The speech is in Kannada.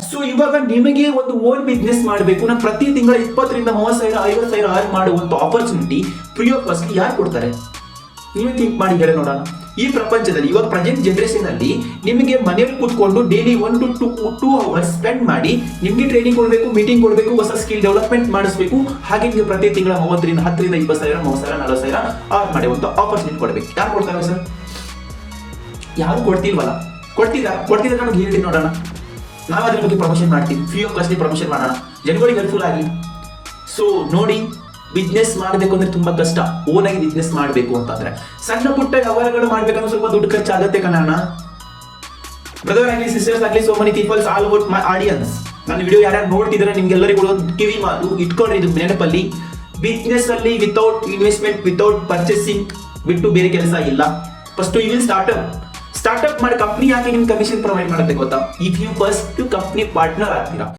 ಸೊ ಇವಾಗ ನಿಮಗೆ ಒಂದು ಓನ್ ಬಿಸ್ನೆಸ್ ಮಾಡಬೇಕು, ನಾನು ಪ್ರತಿ ತಿಂಗಳ 20,000 ರಿಂದ 30,000 50,000 ಅರ್ನ್ ಮಾಡುವಂತ ಆಪರ್ಚುನಿಟಿ ಫ್ರೀ ಆಫ್ ಕಾಸ್ಟ್ ಯಾರು ಕೊಡ್ತಾರೆ? ನೀವೇ ಥಿಂಕ್ ಮಾಡಿ ಹೇಳಿ ನೋಡೋಣ. ಈ ಪ್ರಪಂಚದಲ್ಲಿ ಇವಾಗ ಪ್ರೆಸೆಂಟ್ ಜನರೇಷನ್ ಅಲ್ಲಿ ನಿಮಗೆ ಮನೆಯಲ್ಲಿ ಕೂತ್ಕೊಂಡು ಡೈಲಿ 1 to 2 ಅವರ್ಸ್ ಸ್ಪೆಂಡ್ ಮಾಡಿ ನಿಮಗೆ ಟ್ರೈನಿಂಗ್ ಕೊಡಬೇಕು, ಮೀಟಿಂಗ್ ಕೊಡಬೇಕು, ಹೊಸ ಸ್ಕಿಲ್ ಡೆವಲಪ್ಮೆಂಟ್ ಮಾಡಿಸಬೇಕು, ಹಾಗೆ ನಿಮಗೆ ಪ್ರತಿ ತಿಂಗಳ 10,000 ರಿಂದ 20,000 30,000 40,000 ಅರ್ನ್ ಮಾಡುವಂತ ಆಪರ್ಚುನಿಟಿ ಕೊಡಬೇಕು. ಯಾರು ಕೊಡ್ತಾರೆ ಸರ್? ಯಾರು ಕೊಡ್ತಿಲ್ವಲ್ಲ. ಕೊಡ್ತಿದ್ರೆ ನಮಗೆ ಹೇಳಿ ನೋಡೋಣ, ನಾವು ಅದ್ರ ಬಗ್ಗೆ ಪ್ರಮೋಷನ್ ಮಾಡ್ತೀವಿ, ಫ್ರೀ ಆಫ್ ಕಾಸ್ಟ್ ಪ್ರಮೋಷನ್ ಮಾಡೋಣ, ಜನಗಳಿಗೆ ಹೆಲ್ಪ್ಫುಲ್ ಆಗಿ. ಸೊ ನೋಡಿ, ಬಿಸ್ನೆಸ್ ಮಾಡಬೇಕು ಅಂದ್ರೆ ತುಂಬಾ ಕಷ್ಟ. ಓನ್ ಆಗಿ ಬಿಸ್ನೆಸ್ ಮಾಡಬೇಕು ಅಂತಂದ್ರೆ ಸಣ್ಣ ಪುಟ್ಟ ವ್ಯವಹಾರಗಳು ಮಾಡ್ಬೇಕಂದ್ರೆ ಸ್ವಲ್ಪ ದುಡ್ಡು ಖರ್ಚಾಗತ್ತೆ ಕಣ. ಬ್ರದರ್ ಆಗಲಿ ಸಿಸ್ಟರ್ಸ್ ಆಗಲಿ, so many people's all about my audience. ನನ್ನ ವಿಡಿಯೋ ಯಾರ್ಯಾರು ನೋಡ್ತಿದ್ರೆ ನಿಮ್ಗೆಲ್ಲರಿಗೂ ಒಂದು ಕಿವಿ ಮಾತು ಇಟ್ಕೊಂಡ್ರಿ, ಇದು ನೆನಪಲ್ಲಿ. ಬಿಸ್ನೆಸ್ ಅಲ್ಲಿ ವಿತೌಟ್ ಇನ್ವೆಸ್ಟ್ಮೆಂಟ್, ವಿತೌಟ್ ಪರ್ಚೇಸಿಂಗ್ ಬಿಟ್ಟು ಬೇರೆ ಕೆಲಸ ಇಲ್ಲ. ಫಸ್ಟ್ ಯು ವಿಲ್ ಸ್ಟಾರ್ಟ್ಅಪ್ ಮಾಡಿ ಕಂಪ್ನಿ ಯಾಕೆ ನಿಮ್ಗೆ ಕಮಿಷನ್ ಪ್ರೊವೈಡ್ ಮಾಡುತ್ತೆ ಗೊತ್ತಾ? If you first company partner ಆಗ್ತೀರಾ.